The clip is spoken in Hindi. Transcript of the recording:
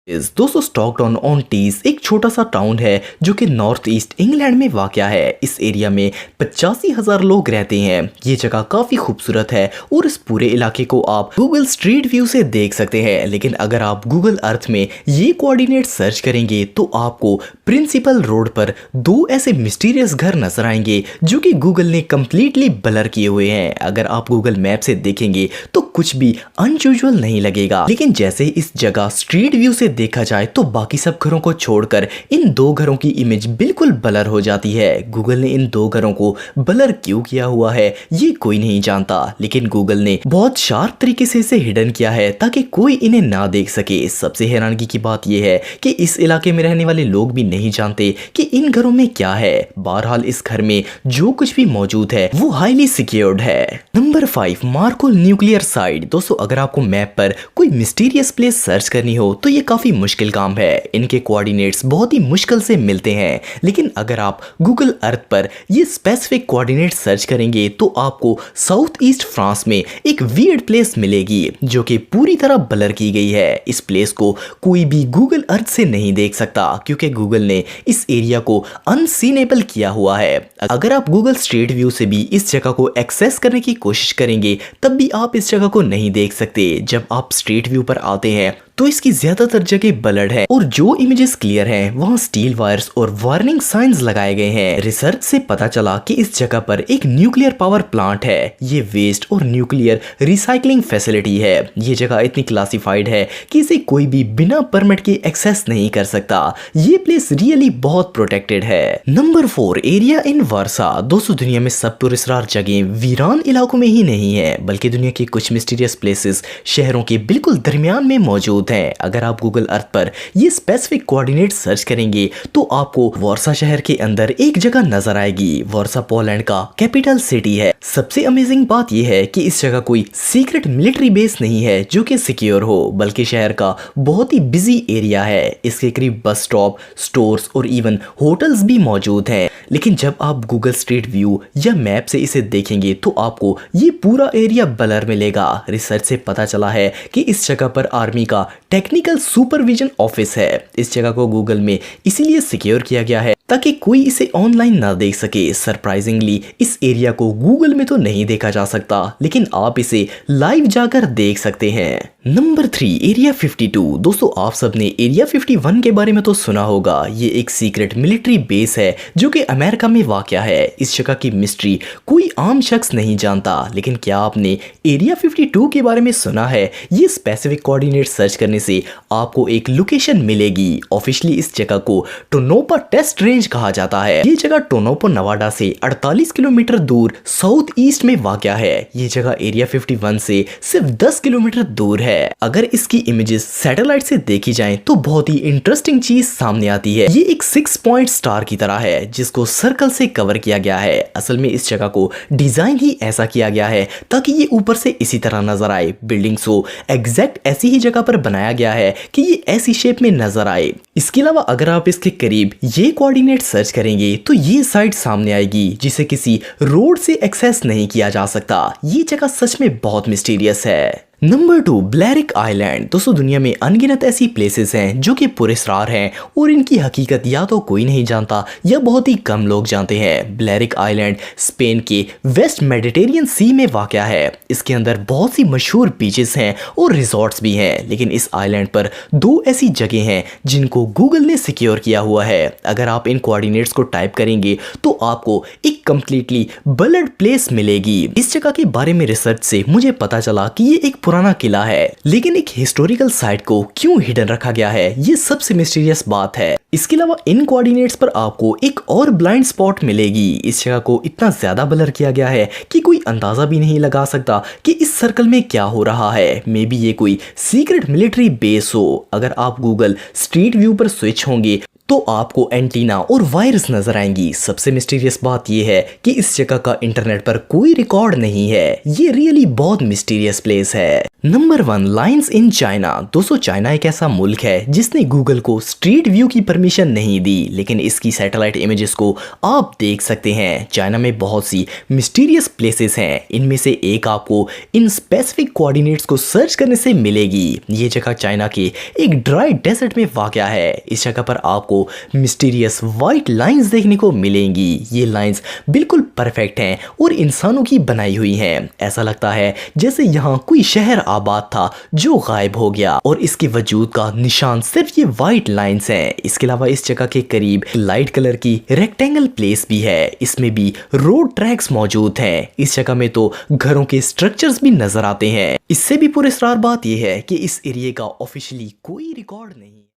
दोस्तों स्टॉकटाउन ऑन टीज एक छोटा सा टाउन है जो कि नॉर्थ ईस्ट इंग्लैंड में वाक़या है। इस एरिया में 85,000 लोग रहते हैं। ये जगह काफ़ी खूबसूरत है और इस पूरे इलाके को आप गूगल स्ट्रीट व्यू से देख सकते हैं। लेकिन अगर आप गूगल अर्थ में ये कोऑर्डिनेट सर्च करेंगे तो आपको प्रिंसिपल रोड पर दो ऐसे मिस्टीरियस घर नजर आएंगे जो कि गूगल ने कम्प्लीटली ब्लर किए हुए हैं। अगर आप गूगल मैप से देखेंगे तो कुछ भी अनयूजुअल नहीं लगेगा, लेकिन जैसे इस जगह स्ट्रीट व्यू से देखा जाए तो बाकी सब घरों को छोड़कर इन दो घरों की इमेज बिल्कुल ब्लर हो जाती है। गूगल ने इन दो घरों को ब्लर क्यों किया हुआ है ये कोई नहीं जानता, लेकिन गूगल ने बहुत शार्प तरीके से इसे हिडन किया है ताकि कोई इन्हें ना देख सके। सबसे हैरानगी की बात यह है कि इस इलाके में रहने वाले लोग भी नहीं जानते कि इन घरों में क्या है। बहरहाल इस घर में जो कुछ भी मौजूद है वो हाईली सिक्योर्ड है। Number 5, Marcoule nuclear site. दोस्तों अगर आपको मैप पर कोई मिस्टीरियस प्लेस सर्च करनी हो तो ये काफी मुश्किल काम है। इनके कोऑर्डिनेट्स बहुत ही मुश्किल से मिलते हैं, लेकिन अगर आप गूगल अर्थ पर ये स्पेसिफिक कोऑर्डिनेट सर्च करेंगे तो आपको साउथ ईस्ट फ्रांस में एक वियर्ड प्लेस मिलेगी जो कि पूरी तरह ब्लर की गई है। इस प्लेस को कोई भी गूगल अर्थ से नहीं देख सकता क्योंकि गूगल ने इस एरिया को अनसीनेबल किया हुआ है। अगर आप गूगल स्ट्रीट व्यू से भी इस जगह को एक्सेस करने की कोशिश करेंगे तब भी आप इस जगह को नहीं देख सकते। जब आप स्ट्रीट व्यू पर आते हैं तो इसकी ज्यादातर जगह ब्लर्ड है और जो इमेजेस क्लियर हैं वहां स्टील वायर्स और वार्निंग साइंस लगाए गए हैं। रिसर्च से पता चला कि इस जगह पर एक न्यूक्लियर पावर प्लांट है। ये वेस्ट और न्यूक्लियर रिसाइकलिंग फैसिलिटी है। ये जगह इतनी क्लासिफाइड है कि इसे कोई भी बिना परमिट के एक्सेस नहीं कर सकता। ये प्लेस रियली बहुत प्रोटेक्टेड है। नंबर 4, एरिया इन वारसा। दोस्तों दुनिया में सब पुरस्कार जगह वीरान इलाकों में ही नहीं है, बल्कि दुनिया के कुछ मिस्टीरियस प्लेसेस शहरों के बिल्कुल दरमियान में मौजूद हैं। अगर आप गूगल अर्थ पर ये स्पेसिफिक कोऑर्डिनेट सर्च करेंगे तो आपको वारसा शहर के अंदर एक जगह नजर आएगी। वारसा पोलैंड का कैपिटल सिटी है। सबसे अमेजिंग बात यह है कि इस जगह कोई सीक्रेट मिलिट्री बेस नहीं है जो कि सिक्योर हो, बल्कि शहर का बहुत ही बिजी एरिया है। इसके करीब बस स्टॉप, स्टोर्स और इवन होटल्स भी मौजूद हैं। लेकिन जब आप गूगल स्ट्रीट व्यू या मैप से इसे देखेंगे तो आपको ये पूरा एरिया ब्लर मिलेगा। रिसर्च से पता चला है कि इस जगह पर आर्मी का टेक्निकल सुपरविजन ऑफिस है। इस जगह को गूगल में इसीलिए सिक्योर किया गया है ताकि कोई इसे ऑनलाइन ना देख सके। सरप्राइजिंगली इस एरिया को गूगल में तो नहीं देखा जा सकता, लेकिन आप इसे लाइव जाकर देख सकते हैं। Number 3, area 52। दोस्तों आप सबने एरिया 51 के बारे में तो सुना होगा। ये एक सीक्रेट मिलिट्री बेस है जो कि अमेरिका में वाक़या है। इस जगह की मिस्ट्री कोई आम शख्स नहीं जानता, लेकिन क्या आपने एरिया 52 के बारे में सुना है? ये स्पेसिफिक कोऑर्डिनेट सर्च करने से आपको एक लोकेशन मिलेगी। ऑफिशियली इस जगह को टोनोपा टेस्ट रेंज कहा जाता है। ये जगह टोनोपा नवाडा से 48 किलोमीटर दूर साउथ ईस्ट में वाक़या है। ये जगह एरिया 51 से सिर्फ 10 किलोमीटर दूर है। अगर इसकी इमेजेस सैटेलाइट से देखी जाएं तो बहुत ही इंटरेस्टिंग चीज सामने आती है। ये एक 6 पॉइंट स्टार की तरह है जिसको सर्कल से कवर किया गया है। असल में इस जगह को डिजाइन ही ऐसा किया गया है ताकि ये ऊपर से इसी तरह नजर आए। बिल्डिंग्स को एग्जैक्ट ऐसी ही जगह पर बनाया गया है कि ये ऐसी शेप में नजर आए। इसके अलावा अगर आप इसके करीब ये कोऑर्डिनेट सर्च करेंगे तो ये साइट सामने आएगी जिसे किसी रोड से एक्सेस नहीं किया जा सकता। ये जगह सच में बहुत मिस्टीरियस है। नंबर 2, ब्लैरिक आइलैंड। दोस्तों दुनिया में अनगिनत ऐसी प्लेसेस हैं जो कि पुरस्कार हैं और इनकी हकीकत या तो कोई नहीं जानता या बहुत ही कम लोग जानते हैं। ब्लैरिक आइलैंड स्पेन के वेस्ट मेडिटेरियन सी में वाक़या है। इसके अंदर बहुत सी मशहूर बीचेस हैं और रिजॉर्ट्स भी हैं, लेकिन इस आइलैंड पर दो ऐसी जगह हैं जिनको गूगल ने सिक्योर किया हुआ है। अगर आप इन कोऑर्डिनेट्स को टाइप करेंगे तो आपको एक कंप्लीटली ब्लर्ड प्लेस मिलेगी। इस जगह के बारे में रिसर्च से मुझे पता चला कि ये एक पुराना किला है, लेकिन एक हिस्टोरिकल साइट को क्यों हिडन रखा गया है ये सबसे मिस्टीरियस बात है। इसके अलावा इन कोऑर्डिनेट्स पर आपको एक और ब्लाइंड स्पॉट मिलेगी। इस जगह को इतना ज्यादा ब्लर किया गया है कि कोई अंदाजा भी नहीं लगा सकता कि इस सर्कल में क्या हो रहा है। मे बी ये कोई सीक्रेट मिलिट्री बेस हो। अगर आप गूगल स्ट्रीट व्यू पर स्विच होंगे तो आपको एंटीना और वायरस नजर आएंगी। सबसे मिस्टीरियस बात यह है कि इस जगह का इंटरनेट पर कोई रिकॉर्ड नहीं है। ये रियली बहुत मिस्टीरियस प्लेस है। Number 1, lines in China. दोस्तों, चाइना एक ऐसा मुल्क है जिसने गूगल को स्ट्रीट व्यू की परमिशन नहीं दी, लेकिन इसकी सैटेलाइट इमेजेस को आप देख सकते हैं। चाइना में बहुत सी मिस्टीरियस प्लेसेस हैं। इनमें से एक आपको इन स्पेसिफिक कोऑर्डिनेट्स को सर्च करने से मिलेगी। ये जगह चाइना के एक ड्राई डेजर्ट में वाक़या है। इस जगह पर आपको मिस्टीरियस वाइट लाइंस देखने को मिलेंगी। ये लाइंस बिल्कुल परफेक्ट हैं और इंसानों की बनाई हुई हैं। ऐसा लगता है जैसे यहाँ कोई शहर आबाद था जो गायब हो गया और इसके वजूद का निशान सिर्फ ये वाइट लाइंस हैं। इसके अलावा इस जगह के करीब लाइट कलर की रेक्टेंगल प्लेस भी है। इसमें भी रोड ट्रैक्स मौजूद हैं। इस जगह में तो घरों के स्ट्रक्चर्स भी नजर आते हैं। इससे भी पुरस्कार बात यह है कि इस एरिया का ऑफिशियली कोई रिकॉर्ड नहीं।